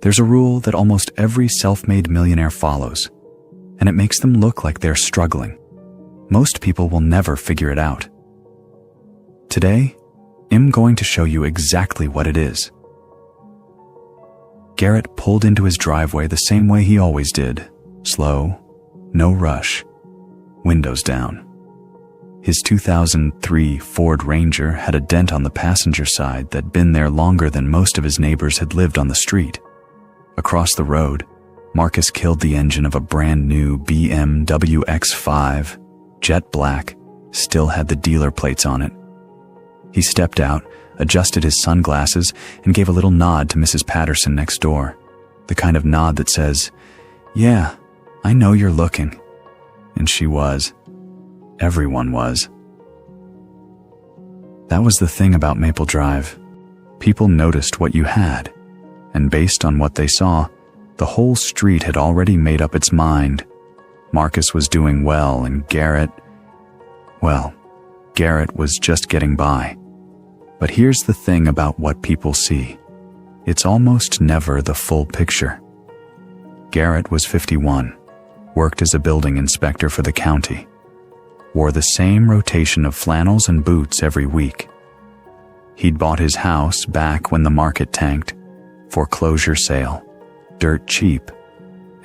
There's a rule that almost every self-made millionaire follows, and it makes them look like they're struggling. Most people will never figure it out. Today, I'm going to show you exactly what it is. Garrett pulled into his driveway the same way he always did. Slow, no rush, windows down. His 2003 Ford Ranger had a dent on the passenger side that'd been there longer than most of his neighbors had lived on the street. Across the road, Marcus killed the engine of a brand new BMW X5, jet black, still had the dealer plates on it. He stepped out, adjusted his sunglasses, and gave a little nod to Mrs. Patterson next door, the kind of nod that says, "Yeah, I know you're looking." And she was. Everyone was. That was the thing about Maple Drive. People noticed what you had, and based on what they saw, the whole street had already made up its mind. Marcus was doing well, and Garrett was just getting by. But here's the thing about what people see. It's almost never the full picture. Garrett was 51, worked as a building inspector for the county, wore the same rotation of flannels and boots every week. He'd bought his house back when the market tanked, foreclosure sale, dirt cheap,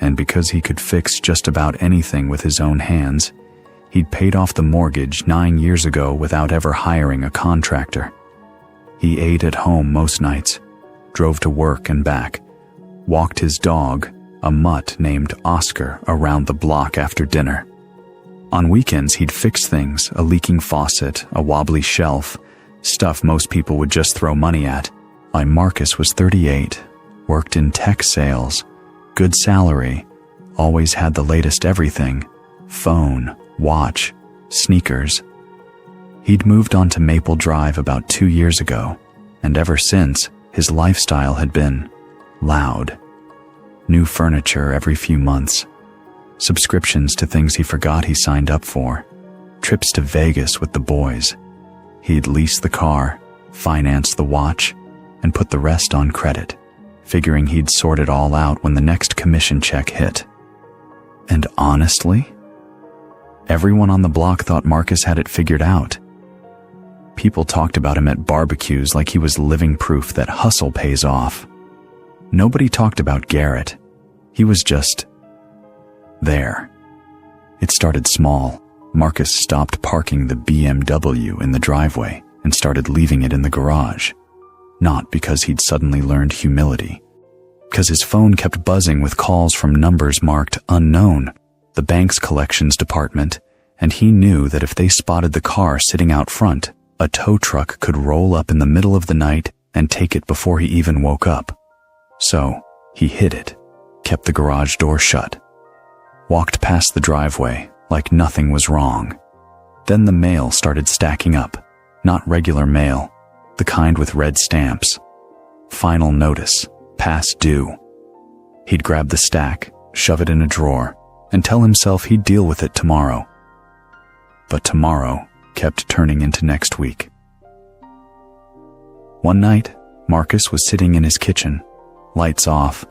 and because he could fix just about anything with his own hands, he'd paid off the mortgage 9 years ago without ever hiring a contractor. He ate at home most nights, drove to work and back, walked his dog, a mutt named Oscar, around the block after dinner. On weekends, he'd fix things, a leaking faucet, a wobbly shelf, stuff most people would just throw money at. Marcus was 38, worked in tech sales, good salary, always had the latest everything, phone, watch, sneakers. He'd moved on to Maple Drive about 2 years ago, and ever since, his lifestyle had been loud. New furniture every few months, subscriptions to things he forgot he signed up for, trips to Vegas with the boys. He'd lease the car, finance the watch, and put the rest on credit, figuring he'd sort it all out when the next commission check hit. And honestly, everyone on the block thought Marcus had it figured out. People talked about him at barbecues like he was living proof that hustle pays off. Nobody talked about Garrett. He was just there. It started small. Marcus stopped parking the BMW in the driveway and started leaving it in the garage. Not because he'd suddenly learned humility. Because his phone kept buzzing with calls from numbers marked unknown, the bank's collections department, and he knew that if they spotted the car sitting out front, a tow truck could roll up in the middle of the night and take it before he even woke up. So, he hid it, kept the garage door shut, walked past the driveway like nothing was wrong. Then the mail started stacking up, not regular mail, the kind with red stamps. Final notice, past due. He'd grab the stack, shove it in a drawer, and tell himself he'd deal with it tomorrow. But tomorrow kept turning into next week. One night, Marcus was sitting in his kitchen, lights off,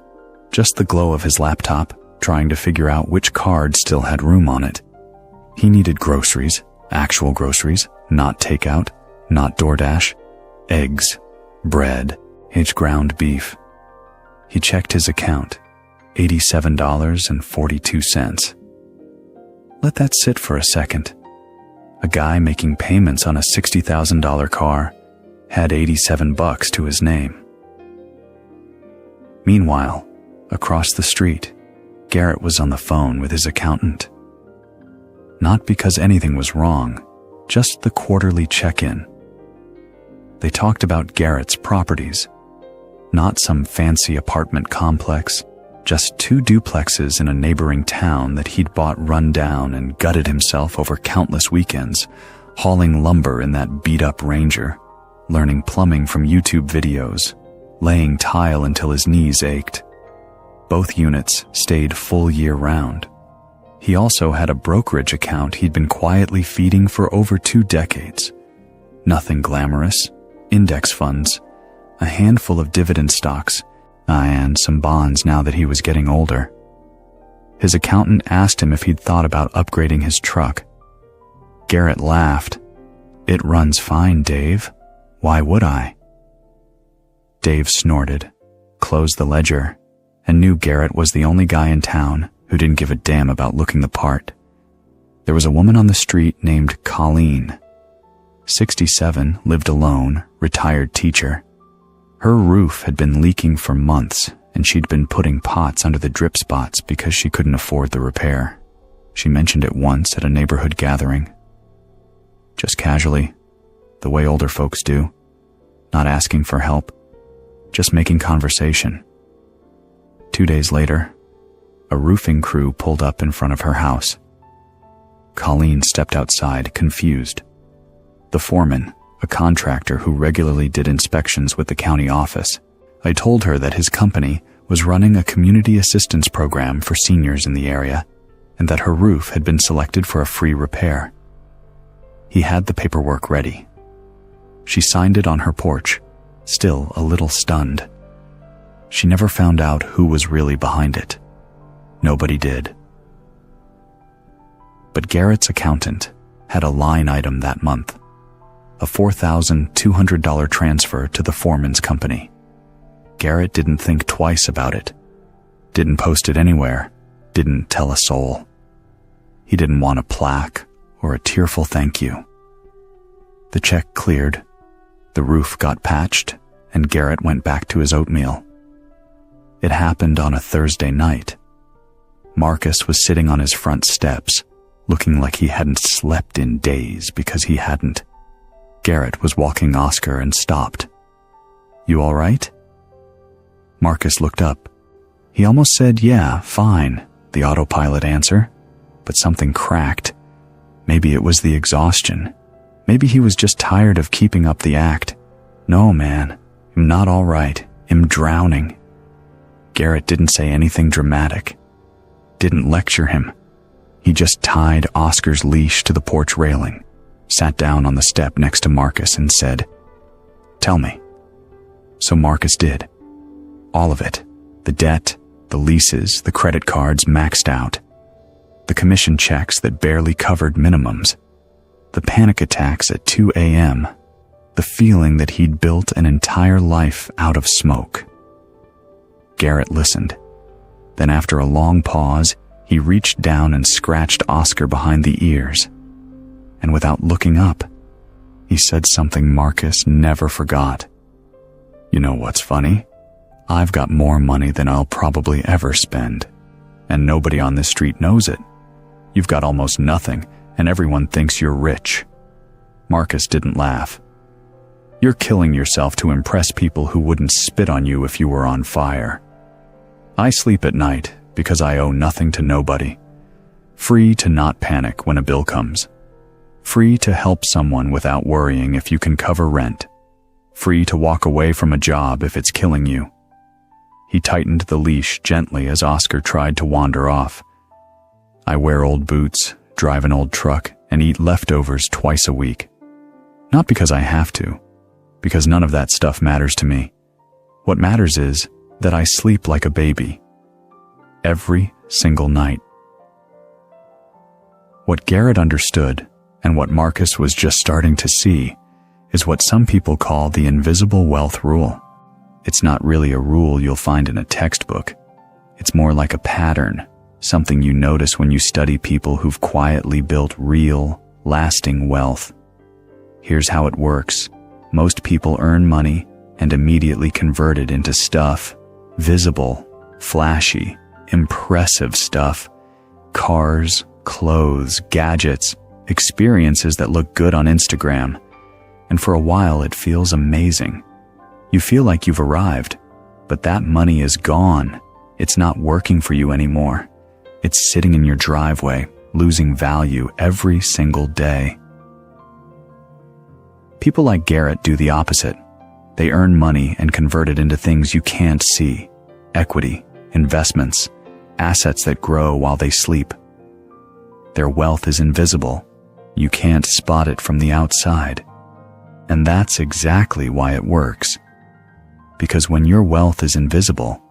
just the glow of his laptop, trying to figure out which card still had room on it. He needed groceries, actual groceries, not takeout, not DoorDash, eggs, bread, aged ground beef. He checked his account, $87.42. Let that sit for a second. A guy making payments on a $60,000 car had $87 to his name. Meanwhile, across the street, Garrett was on the phone with his accountant. Not because anything was wrong, just the quarterly check-in. They talked about Garrett's properties, not some fancy apartment complex, just 2 duplexes in a neighboring town that he'd bought run down and gutted himself over countless weekends, hauling lumber in that beat-up Ranger, learning plumbing from YouTube videos, laying tile until his knees ached. Both units stayed full year-round. He also had a brokerage account he'd been quietly feeding for over 2 decades. Nothing glamorous, index funds, a handful of dividend stocks, and some bonds now that he was getting older. His accountant asked him if he'd thought about upgrading his truck. Garrett laughed. "It runs fine, Dave. Why would I?" Dave snorted, closed the ledger, and knew Garrett was the only guy in town who didn't give a damn about looking the part. There was a woman on the street named Colleen. 67, lived alone, retired teacher. Her roof had been leaking for months, and she'd been putting pots under the drip spots because she couldn't afford the repair. She mentioned it once at a neighborhood gathering. Just casually, the way older folks do, not asking for help, just making conversation. 2 days later, a roofing crew pulled up in front of her house. Colleen stepped outside, confused. The foreman, a contractor who regularly did inspections with the county office, I told her that his company was running a community assistance program for seniors in the area, and that her roof had been selected for a free repair. He had the paperwork ready. She signed it on her porch, still a little stunned. She never found out who was really behind it. Nobody did. But Garrett's accountant had a line item that month, a $4,200 transfer to the foreman's company. Garrett didn't think twice about it, didn't post it anywhere, didn't tell a soul. He didn't want a plaque or a tearful thank you. The check cleared, the roof got patched, and Garrett went back to his oatmeal. It happened on a Thursday night. Marcus was sitting on his front steps, looking like he hadn't slept in days because he hadn't. Garrett was walking Oscar and stopped. "You all right?" Marcus looked up. He almost said, "Yeah, fine," the autopilot answer, but something cracked. Maybe it was the exhaustion. Maybe he was just tired of keeping up the act. "No, man, I'm not all right. I'm drowning." Garrett didn't say anything dramatic, didn't lecture him. He just tied Oscar's leash to the porch railing, sat down on the step next to Marcus and said, "Tell me." So Marcus did. All of it. The debt, the leases, the credit cards maxed out. The commission checks that barely covered minimums. The panic attacks at 2 a.m. The feeling that he'd built an entire life out of smoke. Garrett listened. Then after a long pause, he reached down and scratched Oscar behind the ears. And without looking up, he said something Marcus never forgot. "You know what's funny? I've got more money than I'll probably ever spend, and nobody on this street knows it. You've got almost nothing, and everyone thinks you're rich." Marcus didn't laugh. "You're killing yourself to impress people who wouldn't spit on you if you were on fire. I sleep at night because I owe nothing to nobody. Free to not panic when a bill comes. Free to help someone without worrying if you can cover rent. Free to walk away from a job if it's killing you." He tightened the leash gently as Oscar tried to wander off. "I wear old boots, drive an old truck, and eat leftovers twice a week. Not because I have to, because none of that stuff matters to me. What matters is that I sleep like a baby. Every single night." What Garrett understood, and what Marcus was just starting to see, is what some people call the invisible wealth rule. It's not really a rule you'll find in a textbook. It's more like a pattern, something you notice when you study people who've quietly built real, lasting wealth. Here's how it works. Most people earn money and immediately convert it into stuff. Visible, flashy, impressive stuff. Cars, clothes, gadgets, experiences that look good on Instagram. And for a while it feels amazing. You feel like you've arrived, but that money is gone. It's not working for you anymore. It's sitting in your driveway, losing value every single day. People like Garrett do the opposite. They earn money and convert it into things you can't see. Equity, investments, assets that grow while they sleep. Their wealth is invisible. You can't spot it from the outside. And that's exactly why it works. Because when your wealth is invisible,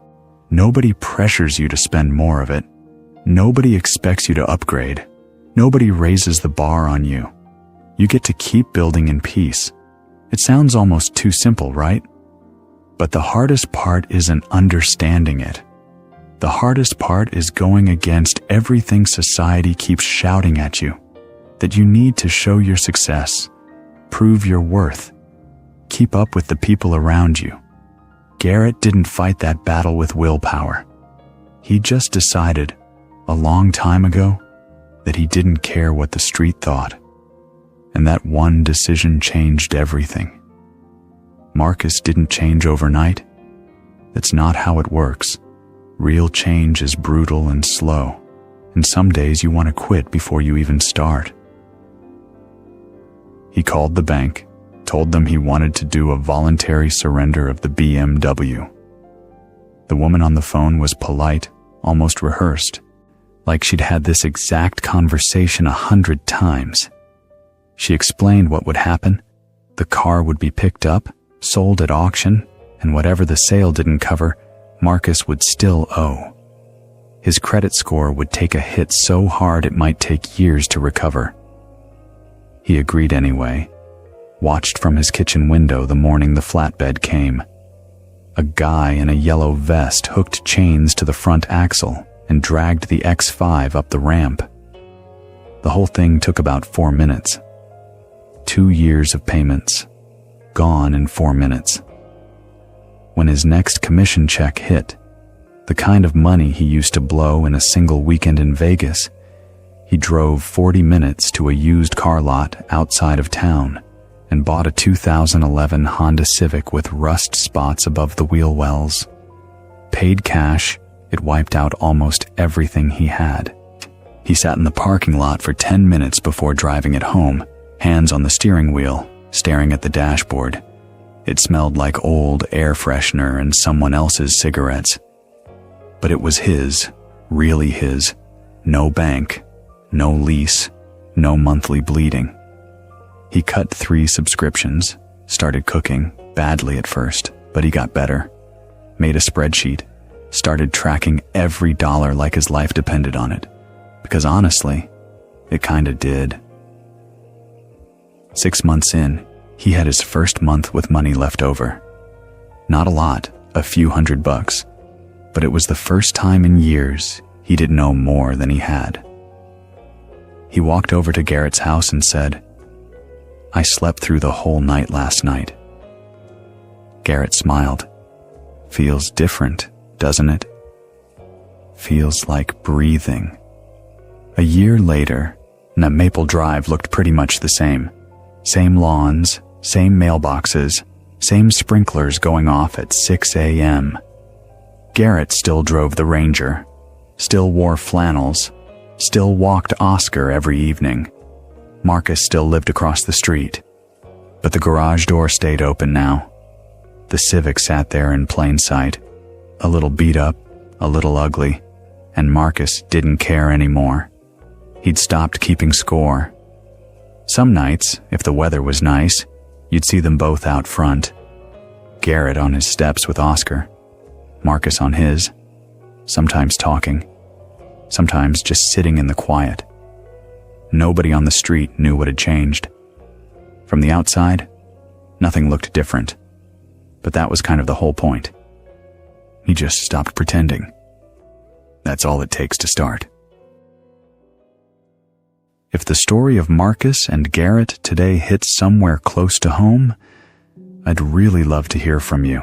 nobody pressures you to spend more of it. Nobody expects you to upgrade. Nobody raises the bar on you. You get to keep building in peace. It sounds almost too simple, right? But the hardest part isn't understanding it. The hardest part is going against everything society keeps shouting at you. That you need to show your success, prove your worth, keep up with the people around you. Garrett didn't fight that battle with willpower. He just decided, a long time ago, that he didn't care what the street thought. And that one decision changed everything. Marcus didn't change overnight. That's not how it works. Real change is brutal and slow, and some days you want to quit before you even start. He called the bank, told them he wanted to do a voluntary surrender of the BMW. The woman on the phone was polite, almost rehearsed, like she'd had this exact conversation 100 times. She explained what would happen. The car would be picked up, sold at auction, and whatever the sale didn't cover, Marcus would still owe. His credit score would take a hit so hard it might take years to recover. He agreed anyway, watched from his kitchen window the morning the flatbed came. A guy in a yellow vest hooked chains to the front axle and dragged the X5 up the ramp. The whole thing took about 4 minutes. 2 years of payments, gone in 4 minutes. When his next commission check hit, the kind of money he used to blow in a single weekend in Vegas, he drove 40 minutes to a used car lot outside of town and bought a 2011 Honda Civic with rust spots above the wheel wells. Paid cash, it wiped out almost everything he had. He sat in the parking lot for 10 minutes before driving it home, hands on the steering wheel, staring at the dashboard. It smelled like old air freshener and someone else's cigarettes. But it was his, really his. No bank, no lease, no monthly bleeding. He cut 3 subscriptions, started cooking, badly at first, but he got better. Made a spreadsheet, started tracking every dollar like his life depended on it. Because honestly, it kinda did. 6 months in, he had his first month with money left over. Not a lot, a few $100, but it was the first time in years he didn't know more than he had. He walked over to Garrett's house and said, "I slept through the whole night last night." Garrett smiled. "Feels different, doesn't it?" "Feels like breathing." A year later, that Maple Drive looked pretty much the same. Same lawns, same mailboxes, same sprinklers going off at 6 a.m. Garrett still drove the Ranger, still wore flannels, still walked Oscar every evening. Marcus still lived across the street, but the garage door stayed open now. The Civic sat there in plain sight, a little beat up, a little ugly, and Marcus didn't care anymore. He'd stopped keeping score. Some nights, if the weather was nice, you'd see them both out front. Garrett on his steps with Oscar, Marcus on his, sometimes talking, sometimes just sitting in the quiet. Nobody on the street knew what had changed. From the outside, nothing looked different, but that was kind of the whole point. He just stopped pretending. That's all it takes to start. If the story of Marcus and Garrett today hits somewhere close to home, I'd really love to hear from you.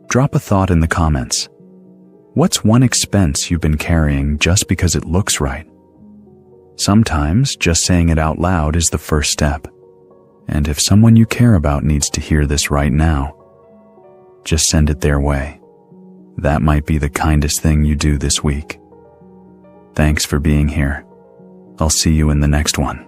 Drop a thought in the comments. What's one expense you've been carrying just because it looks right? Sometimes just saying it out loud is the first step. And if someone you care about needs to hear this right now, just send it their way. That might be the kindest thing you do this week. Thanks for being here. I'll see you in the next one.